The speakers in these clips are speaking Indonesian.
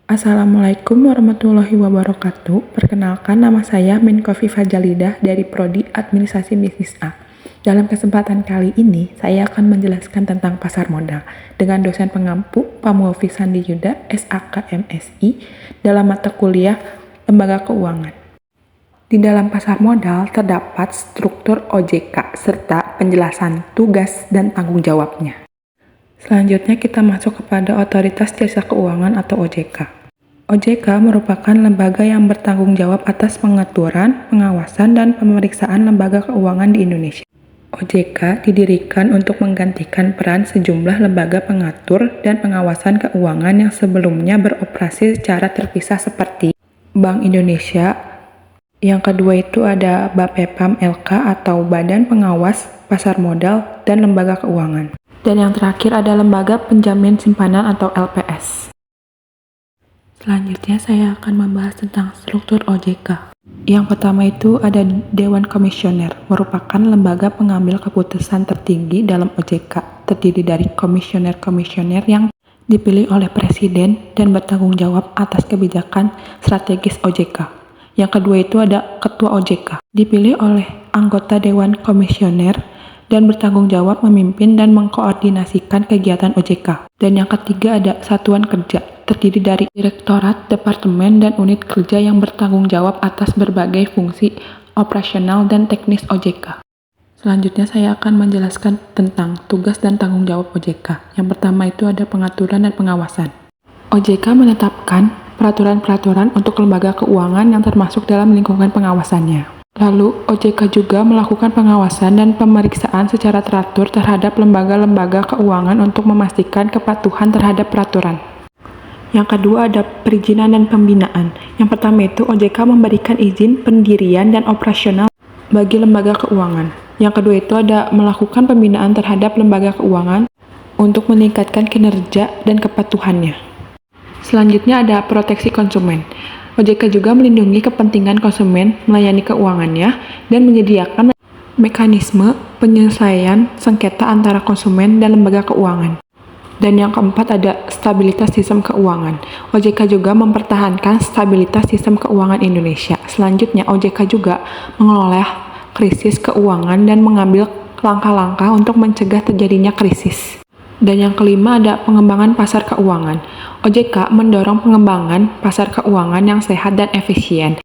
Assalamualaikum warahmatullahi wabarakatuh. Perkenalkan, nama saya Minkofi Fajalidah dari Prodi Administrasi Bisnis A. Dalam kesempatan kali ini, saya akan menjelaskan tentang pasar modal dengan dosen pengampu Pamulvi Sandi Yuda, SAK MSI, dalam mata kuliah Lembaga Keuangan. Di dalam pasar modal terdapat struktur OJK serta penjelasan tugas dan tanggung jawabnya. Selanjutnya kita masuk kepada Otoritas Jasa Keuangan atau OJK. OJK merupakan lembaga yang bertanggung jawab atas pengaturan, pengawasan, dan pemeriksaan lembaga keuangan di Indonesia. OJK didirikan untuk menggantikan peran sejumlah lembaga pengatur dan pengawasan keuangan yang sebelumnya beroperasi secara terpisah seperti Bank Indonesia. Yang kedua itu ada Bapepam LK atau Badan Pengawas Pasar Modal dan Lembaga Keuangan. Dan yang terakhir ada Lembaga Penjamin Simpanan atau LPS. Selanjutnya saya akan membahas tentang struktur OJK. Yang pertama itu ada Dewan Komisioner, merupakan lembaga pengambil keputusan tertinggi dalam OJK, terdiri dari komisioner-komisioner yang dipilih oleh Presiden dan bertanggung jawab atas kebijakan strategis OJK. Yang kedua itu ada Ketua OJK, dipilih oleh anggota Dewan Komisioner dan bertanggung jawab memimpin dan mengkoordinasikan kegiatan OJK. Dan yang ketiga ada Satuan Kerja, terdiri dari Direktorat, Departemen, dan Unit Kerja yang bertanggung jawab atas berbagai fungsi operasional dan teknis OJK. Selanjutnya saya akan menjelaskan tentang tugas dan tanggung jawab OJK. Yang pertama itu ada pengaturan dan pengawasan. OJK menetapkan peraturan-peraturan untuk lembaga keuangan yang termasuk dalam lingkungan pengawasannya. Lalu, OJK juga melakukan pengawasan dan pemeriksaan secara teratur terhadap lembaga-lembaga keuangan untuk memastikan kepatuhan terhadap peraturan. Yang kedua ada perizinan dan pembinaan. Yang pertama itu OJK memberikan izin pendirian dan operasional bagi lembaga keuangan. Yang kedua itu ada melakukan pembinaan terhadap lembaga keuangan untuk meningkatkan kinerja dan kepatuhannya. Selanjutnya ada proteksi konsumen. OJK juga melindungi kepentingan konsumen, melayani keuangannya, dan menyediakan mekanisme penyelesaian sengketa antara konsumen dan lembaga keuangan. Dan yang keempat ada stabilitas sistem keuangan. OJK juga mempertahankan stabilitas sistem keuangan Indonesia. Selanjutnya, OJK juga mengelola krisis keuangan dan mengambil langkah-langkah untuk mencegah terjadinya krisis. Dan yang kelima ada pengembangan pasar keuangan. OJK mendorong pengembangan pasar keuangan yang sehat dan efisien.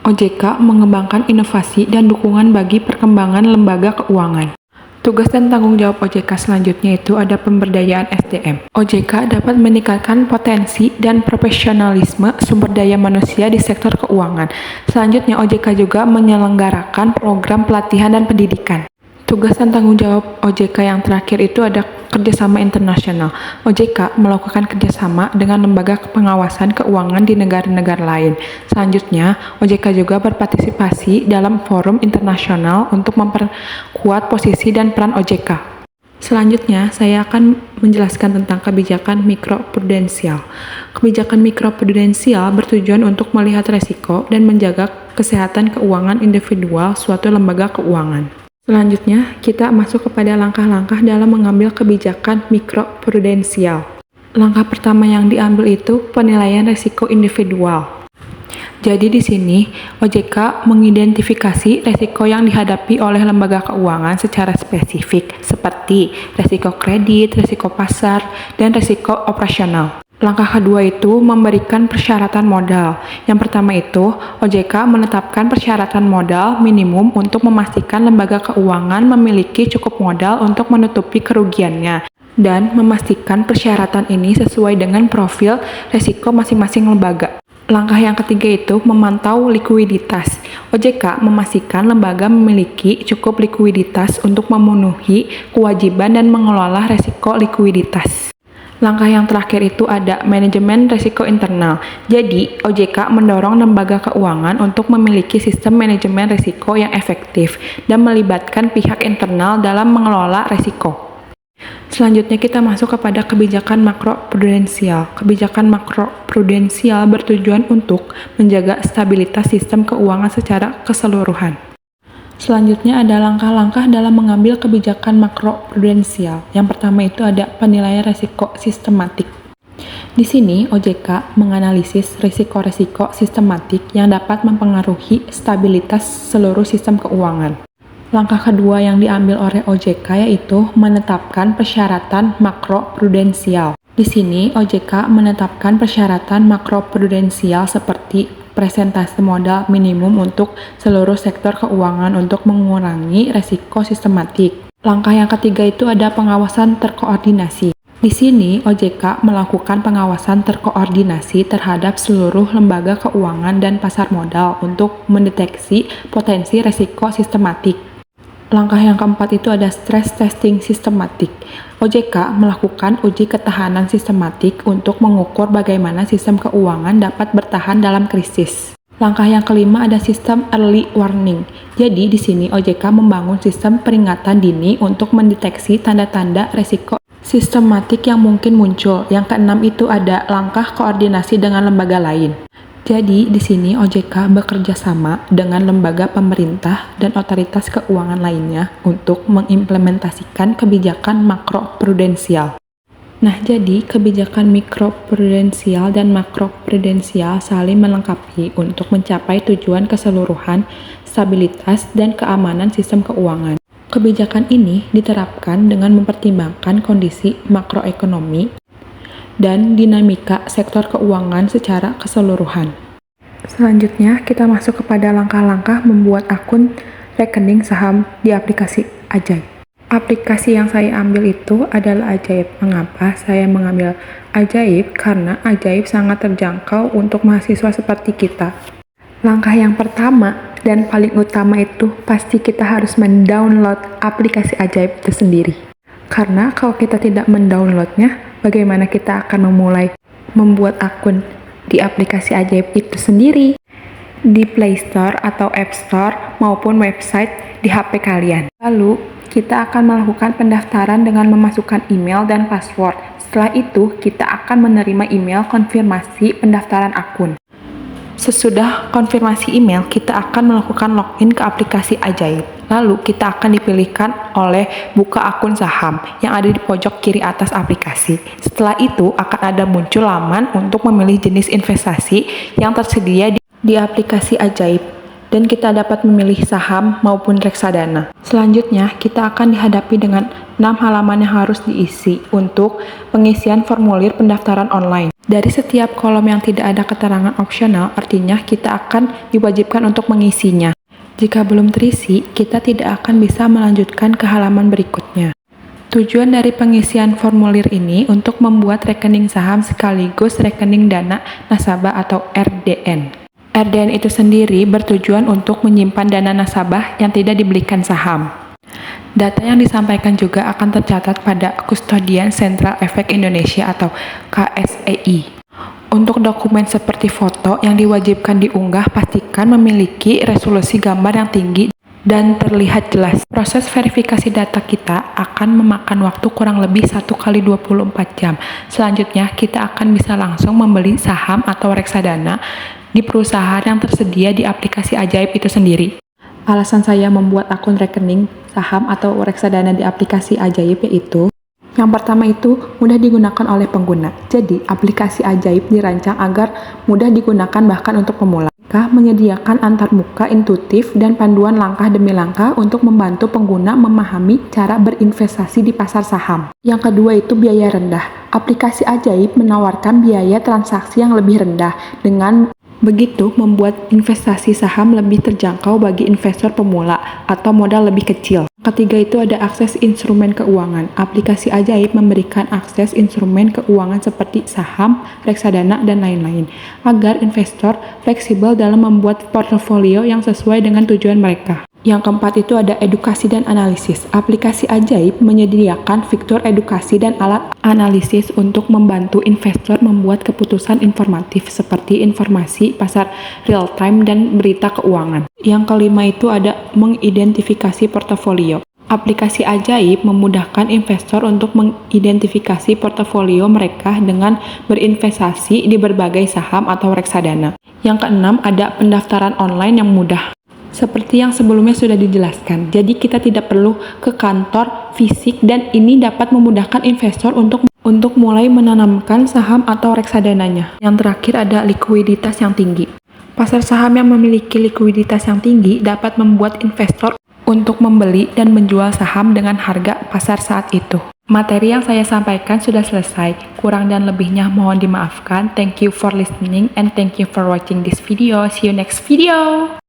OJK mengembangkan inovasi dan dukungan bagi perkembangan lembaga keuangan. Tugas dan tanggung jawab OJK selanjutnya itu ada pemberdayaan SDM. OJK dapat meningkatkan potensi dan profesionalisme sumber daya manusia di sektor keuangan. Selanjutnya, OJK juga menyelenggarakan program pelatihan dan pendidikan. Tugas dan tanggung jawab OJK yang terakhir itu ada kerjasama internasional. OJK melakukan kerjasama dengan lembaga pengawasan keuangan di negara-negara lain. Selanjutnya, OJK juga berpartisipasi dalam forum internasional untuk memperkuat posisi dan peran OJK. Selanjutnya, saya akan menjelaskan tentang kebijakan mikroprudensial. Kebijakan mikroprudensial bertujuan untuk melihat resiko dan menjaga kesehatan keuangan individual suatu lembaga keuangan. Selanjutnya, kita masuk kepada langkah-langkah dalam mengambil kebijakan mikroprudensial. Langkah pertama yang diambil itu penilaian risiko individual. Jadi di sini, OJK mengidentifikasi risiko yang dihadapi oleh lembaga keuangan secara spesifik, seperti risiko kredit, risiko pasar, dan risiko operasional. Langkah kedua itu memberikan persyaratan modal. Yang pertama itu, OJK menetapkan persyaratan modal minimum untuk memastikan lembaga keuangan memiliki cukup modal untuk menutupi kerugiannya dan memastikan persyaratan ini sesuai dengan profil risiko masing-masing lembaga. Langkah yang ketiga itu memantau likuiditas. OJK memastikan lembaga memiliki cukup likuiditas untuk memenuhi kewajiban dan mengelola risiko likuiditas. Langkah yang terakhir itu ada manajemen risiko internal. Jadi, OJK mendorong lembaga keuangan untuk memiliki sistem manajemen risiko yang efektif dan melibatkan pihak internal dalam mengelola risiko. Selanjutnya kita masuk kepada kebijakan makroprudensial. Kebijakan makroprudensial bertujuan untuk menjaga stabilitas sistem keuangan secara keseluruhan. Selanjutnya ada langkah-langkah dalam mengambil kebijakan makroprudensial. Yang pertama itu ada penilaian risiko sistematik. Di sini, OJK menganalisis risiko-risiko sistematik yang dapat mempengaruhi stabilitas seluruh sistem keuangan. Langkah kedua yang diambil oleh OJK yaitu menetapkan persyaratan makroprudensial. Di sini, OJK menetapkan persyaratan makroprudensial seperti presentase modal minimum untuk seluruh sektor keuangan untuk mengurangi risiko sistematik. Langkah yang ketiga itu ada pengawasan terkoordinasi. Di sini, OJK melakukan pengawasan terkoordinasi terhadap seluruh lembaga keuangan dan pasar modal untuk mendeteksi potensi risiko sistematik. Langkah yang keempat itu ada stress testing sistematik. OJK melakukan uji ketahanan sistematik untuk mengukur bagaimana sistem keuangan dapat bertahan dalam krisis. Langkah yang kelima ada sistem early warning. Jadi di sini OJK membangun sistem peringatan dini untuk mendeteksi tanda-tanda risiko sistematik yang mungkin muncul. Yang keenam itu ada langkah koordinasi dengan lembaga lain. Jadi, di sini OJK bekerja sama dengan lembaga pemerintah dan otoritas keuangan lainnya untuk mengimplementasikan kebijakan makroprudensial. Nah, jadi kebijakan mikroprudensial dan makroprudensial saling melengkapi untuk mencapai tujuan keseluruhan, stabilitas, dan keamanan sistem keuangan. Kebijakan ini diterapkan dengan mempertimbangkan kondisi makroekonomi dan dinamika sektor keuangan secara keseluruhan. Selanjutnya, kita masuk kepada langkah-langkah membuat akun rekening saham di aplikasi Ajaib. Aplikasi yang saya ambil itu adalah Ajaib. Mengapa saya mengambil Ajaib? Karena Ajaib sangat terjangkau untuk mahasiswa seperti kita. Langkah yang pertama dan paling utama itu pasti kita harus mendownload aplikasi Ajaib itu sendiri. Karena kalau kita tidak mendownloadnya, bagaimana kita akan memulai membuat akun di aplikasi Ajaib itu sendiri? Di Play Store atau App Store maupun website di HP kalian. Lalu, kita akan melakukan pendaftaran dengan memasukkan email dan password. Setelah itu, kita akan menerima email konfirmasi pendaftaran akun. Sesudah konfirmasi email, kita akan melakukan login ke aplikasi Ajaib. Lalu, kita akan dipilihkan oleh buka akun saham yang ada di pojok kiri atas aplikasi. Setelah itu, akan ada muncul laman untuk memilih jenis investasi yang tersedia di aplikasi Ajaib. Dan kita dapat memilih saham maupun reksadana. Selanjutnya, kita akan dihadapi dengan 6 halaman yang harus diisi untuk pengisian formulir pendaftaran online. Dari setiap kolom yang tidak ada keterangan opsional, artinya kita akan diwajibkan untuk mengisinya. Jika belum terisi, kita tidak akan bisa melanjutkan ke halaman berikutnya. Tujuan dari pengisian formulir ini untuk membuat rekening saham sekaligus rekening dana nasabah atau RDN. RDN itu sendiri bertujuan untuk menyimpan dana nasabah yang tidak dibelikan saham. Data yang disampaikan juga akan tercatat pada Kustodian Central Efek Indonesia atau KSEI. Untuk dokumen seperti foto yang diwajibkan diunggah, pastikan memiliki resolusi gambar yang tinggi dan terlihat jelas. Proses verifikasi data kita akan memakan waktu kurang lebih 1 kali 24 jam. Selanjutnya, kita akan bisa langsung membeli saham atau reksadana di perusahaan yang tersedia di aplikasi Ajaib itu sendiri. Alasan saya membuat akun rekening saham atau reksadana di aplikasi Ajaib yaitu yang pertama itu mudah digunakan oleh pengguna. Jadi, aplikasi Ajaib dirancang agar mudah digunakan bahkan untuk pemula. Menyediakan antarmuka intuitif dan panduan langkah demi langkah untuk membantu pengguna memahami cara berinvestasi di pasar saham. Yang kedua itu biaya rendah. Aplikasi Ajaib menawarkan biaya transaksi yang lebih rendah, dengan begitu membuat investasi saham lebih terjangkau bagi investor pemula atau modal lebih kecil. Ketiga itu ada akses instrumen keuangan. Aplikasi Ajaib memberikan akses instrumen keuangan seperti saham, reksadana, dan lain-lain, agar investor fleksibel dalam membuat portofolio yang sesuai dengan tujuan mereka. Yang keempat itu ada edukasi dan analisis. Aplikasi Ajaib menyediakan fitur edukasi dan alat analisis untuk membantu investor membuat keputusan informatif seperti informasi pasar real time dan berita keuangan. Yang kelima itu ada mengidentifikasi portofolio. Aplikasi Ajaib memudahkan investor untuk mengidentifikasi portofolio mereka dengan berinvestasi di berbagai saham atau reksadana. Yang keenam ada pendaftaran online yang mudah. Seperti yang sebelumnya sudah dijelaskan, jadi kita tidak perlu ke kantor fisik dan ini dapat memudahkan investor untuk untuk mulai menanamkan saham atau reksadananya. Yang terakhir ada likuiditas yang tinggi. Pasar saham yang memiliki likuiditas yang tinggi dapat membuat investor untuk membeli dan menjual saham dengan harga pasar saat itu. Materi yang saya sampaikan sudah selesai. Kurang dan lebihnya mohon dimaafkan. Thank you for listening and thank you for watching this video. See you next video.